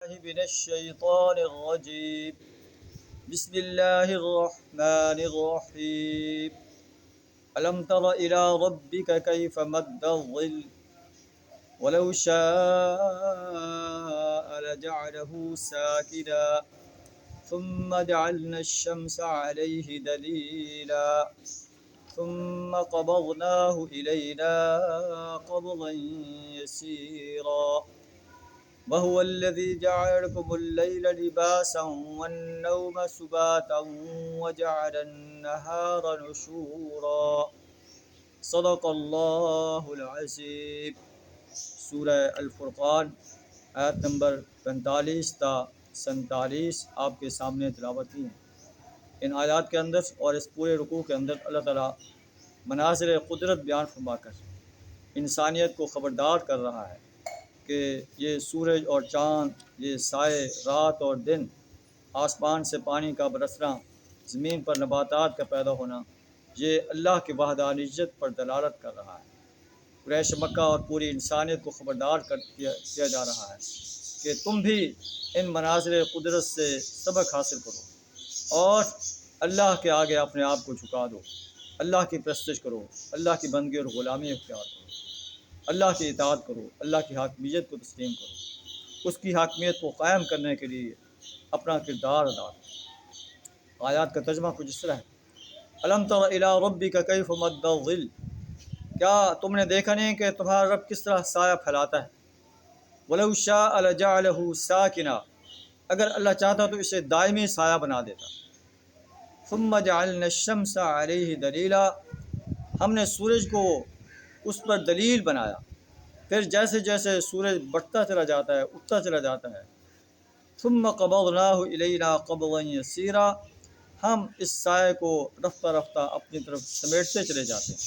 من الشيطان الرجيم بسم الله الرحمن الرحيم ألم تر إلى ربك كيف مد الظل ولو شاء لجعله ساكنا ثم جعلنا الشمس عليه دليلا ثم قبضناه إلينا قبضا يسيرا وهو الذي جعل لكم الليل لباسا والنوم سباتا وجعل النهار نشورا صدق اللہ العظیم۔ سورہ الفرقان آیت نمبر 45 تا 47 آپ کے سامنے تلاوت کی ہیں۔ ان آیات کے اندر اور اس پورے رکوع کے اندر اللہ تعالیٰ مناظر قدرت بیان فرما کر انسانیت کو خبردار کر رہا ہے کہ یہ سورج اور چاند، یہ سائے، رات اور دن، آسمان سے پانی کا برسنا، زمین پر نباتات کا پیدا ہونا، یہ اللہ کی وحدانیت پر دلالت کر رہا ہے۔ قریش مکہ اور پوری انسانیت کو خبردار کیا جا رہا ہے کہ تم بھی ان مناظر قدرت سے سبق حاصل کرو اور اللہ کے آگے اپنے آپ کو جھکا دو، اللہ کی پرستش کرو، اللہ کی بندگی اور غلامی اختیار کرو، اللہ کی اطاعت کرو، اللہ کی حاکمیت کو تسلیم کرو، اس کی حاکمیت کو قائم کرنے کے لیے اپنا کردار ادا کرو۔ آیات کا ترجمہ کچھ اس طرح ہے: الم تر الی ربک کیف مد الظل، کیا تم نے دیکھا نہیں کہ تمہارا رب کس طرح سایہ پھیلاتا ہے؟ ولو شاء لجعلہ ساکنا، اگر اللہ چاہتا تو اسے دائمی سایہ بنا دیتا۔ ثم جعلنا الشمس علیہ دلیلا، ہم نے سورج کو اس پر دلیل بنایا، پھر جیسے جیسے سورج بڑھتا چلا جاتا ہے، اٹھتا چلا جاتا ہے، ثم قبضناہ الینا قبضا یسیرا، ہم اس سائے کو رفتہ رفتہ اپنی طرف سمیٹتے چلے جاتے ہیں۔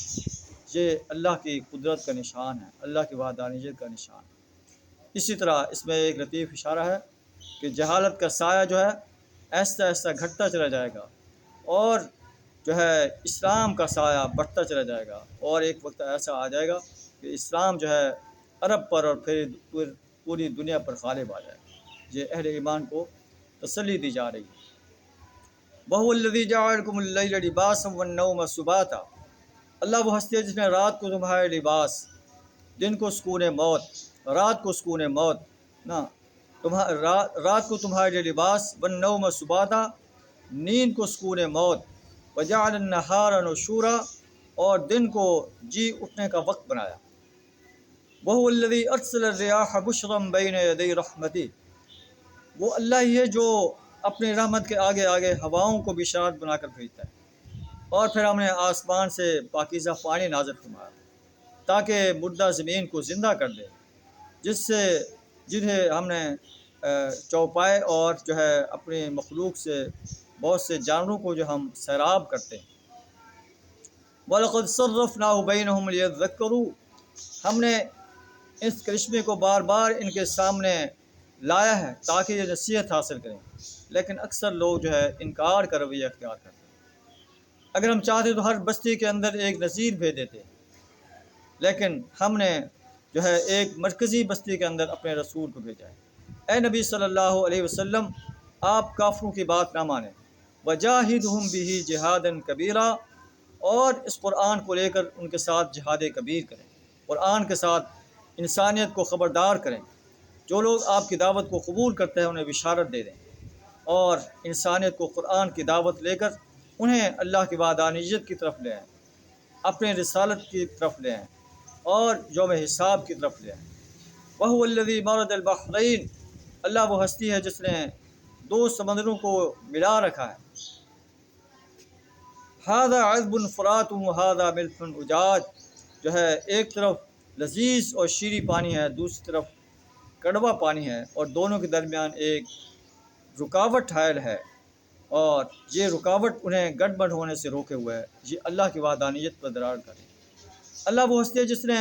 یہ اللہ کی قدرت کا نشان ہے، اللہ کی وحدانیت کا نشان ہے۔ اسی طرح اس میں ایک لطیف اشارہ ہے کہ جہالت کا سایہ جو ہے ایسا ایسا گھٹتا چلا جائے گا اور جو ہے اسلام کا سایہ بڑھتا چلا جائے گا، اور ایک وقت ایسا آ جائے گا کہ اسلام جو ہے عرب پر اور پھر پوری دنیا پر غالب آ جائے گا۔ یہ اہل ایمان کو تسلی دی جا رہی ہے۔ وَهُوَ الَّذِي جَعَلَ لَكُمُ اللَّيْلَ لِبَاسًا وَالنَّوْمَ سُبَاتًا، اللہ وہ ہستی ہے جس نے رات کو تمہارے لباس، دن کو سکون موت، رات کو سکون موت نا، رات کو تمہارے لیے لباس، والنوم سباتا، نیند کو سکون موت، وجعل النہار نشورا، اور دن کو جی اٹھنے کا وقت بنایا۔ وَهُوَ الَّذِي أَرْسَلَ الرِّيَاحَ بُشْرًا بَيْنَ يَدَيْ رَحْمَتِهِ، وہ اللہ ہی ہے جو اپنی رحمت کے آگے آگے ہواؤں کو بشارت بنا کر بھیجتا ہے۔ اور پھر ہم نے آسمان سے پاکیزہ پانی نازل فرمایا تاکہ مردہ زمین کو زندہ کر دے، جنہیں ہم نے چوپائے، اور جو ہے اپنی مخلوق سے بہت سے جانوروں کو جو ہم سیراب کرتے ہیں۔ وَلَقَدْ صَرَّفْنَاهُ بَيْنَهُمْ لِيَذَّكَّرُوا، ہم نے اس کرشمے کو بار بار ان کے سامنے لایا ہے تاکہ یہ نصیحت حاصل کریں، لیکن اکثر لوگ جو ہے انکار کا رویہ اختیار کرتے ہیں۔ اگر ہم چاہتے تو ہر بستی کے اندر ایک نذیر بھیج دیتے، لیکن ہم نے جو ہے ایک مرکزی بستی کے اندر اپنے رسول کو بھیجا ہے۔ اے نبی صلی اللہ علیہ وسلم، آپ کافروں کی بات نہ مانیں، وجاہدہم بہ جہادا کبیرا، اور اس قرآن کو لے کر ان کے ساتھ جہاد کبیر کریں، قرآن کے ساتھ انسانیت کو خبردار کریں۔ جو لوگ آپ کی دعوت کو قبول کرتے ہیں انہیں بشارت دے دیں، اور انسانیت کو قرآن کی دعوت لے کر انہیں اللہ کی وحدانیت کی طرف لے آئیں، اپنے رسالت کی طرف لے آئیں، اور یوم حساب کی طرف لے آئیں۔ وَهُوَ الَّذِي مَرَجَ الْبَحْرَيْنِ، اللہ وہ ہستی ہے جس نے دو سمندروں کو ملا رکھا ہے۔ هَذَا عَذْبٌ فُرَاتٌ وَهَذَا مِلْحٌ أُجَاجٌ، جو ہے ایک طرف لذیذ اور شیریں پانی ہے، دوسری طرف کڑوا پانی ہے، اور دونوں کے درمیان ایک رکاوٹ حائل ہے، اور یہ رکاوٹ انہیں گڑبڑ ہونے سے روکے ہوئے ہے۔ یہ اللہ کی وحدانیت پر دلالت کرے۔ اللہ وہ ہستی ہے جس نے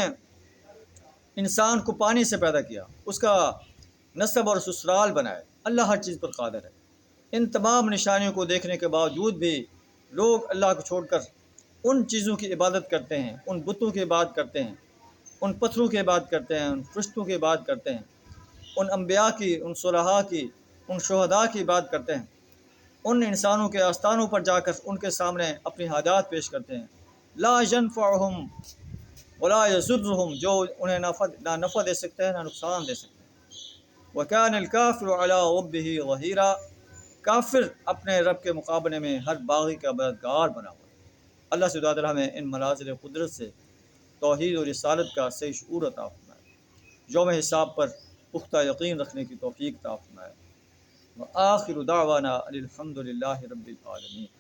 انسان کو پانی سے پیدا کیا، اس کا نسب اور سسرال بنائے۔ اللہ ہر چیز پر قادر ہے۔ ان تمام نشانیوں کو دیکھنے کے باوجود بھی لوگ اللہ کو چھوڑ کر ان چیزوں کی عبادت کرتے ہیں، ان بتوں کی عبادت کرتے ہیں، ان پتھروں کی عبادت کرتے ہیں، ان فرشتوں کی عبادت کرتے ہیں، ان انبیاء کی، ان صلحاء کی، ان شہداء کی بات کرتے ہیں، ان انسانوں کے آستانوں پر جا کر ان کے سامنے اپنی حاجات پیش کرتے ہیں، لا ينفعهم ولا يضرهم، جو انہیں نہ نفع دے سکتے ہیں نہ نقصان دے سکتے ہیں۔ وَكَانَ الْكَافِرُ عَلَىٰ رَبِّهِ ظَهِيرًا، کافر اپنے رب کے مقابلے میں ہر باغی کا مددگار بنا ہوا ہے۔ اللہ سے دعا ہمیں ان مناظر قدرت سے توحید اور رسالت کا صحیح شعور عطا فرمائے، یوم حساب پر پختہ یقین رکھنے کی توفیق عطا فرمائے۔ وآخر دعوانا الحمد للہ رب العالمین۔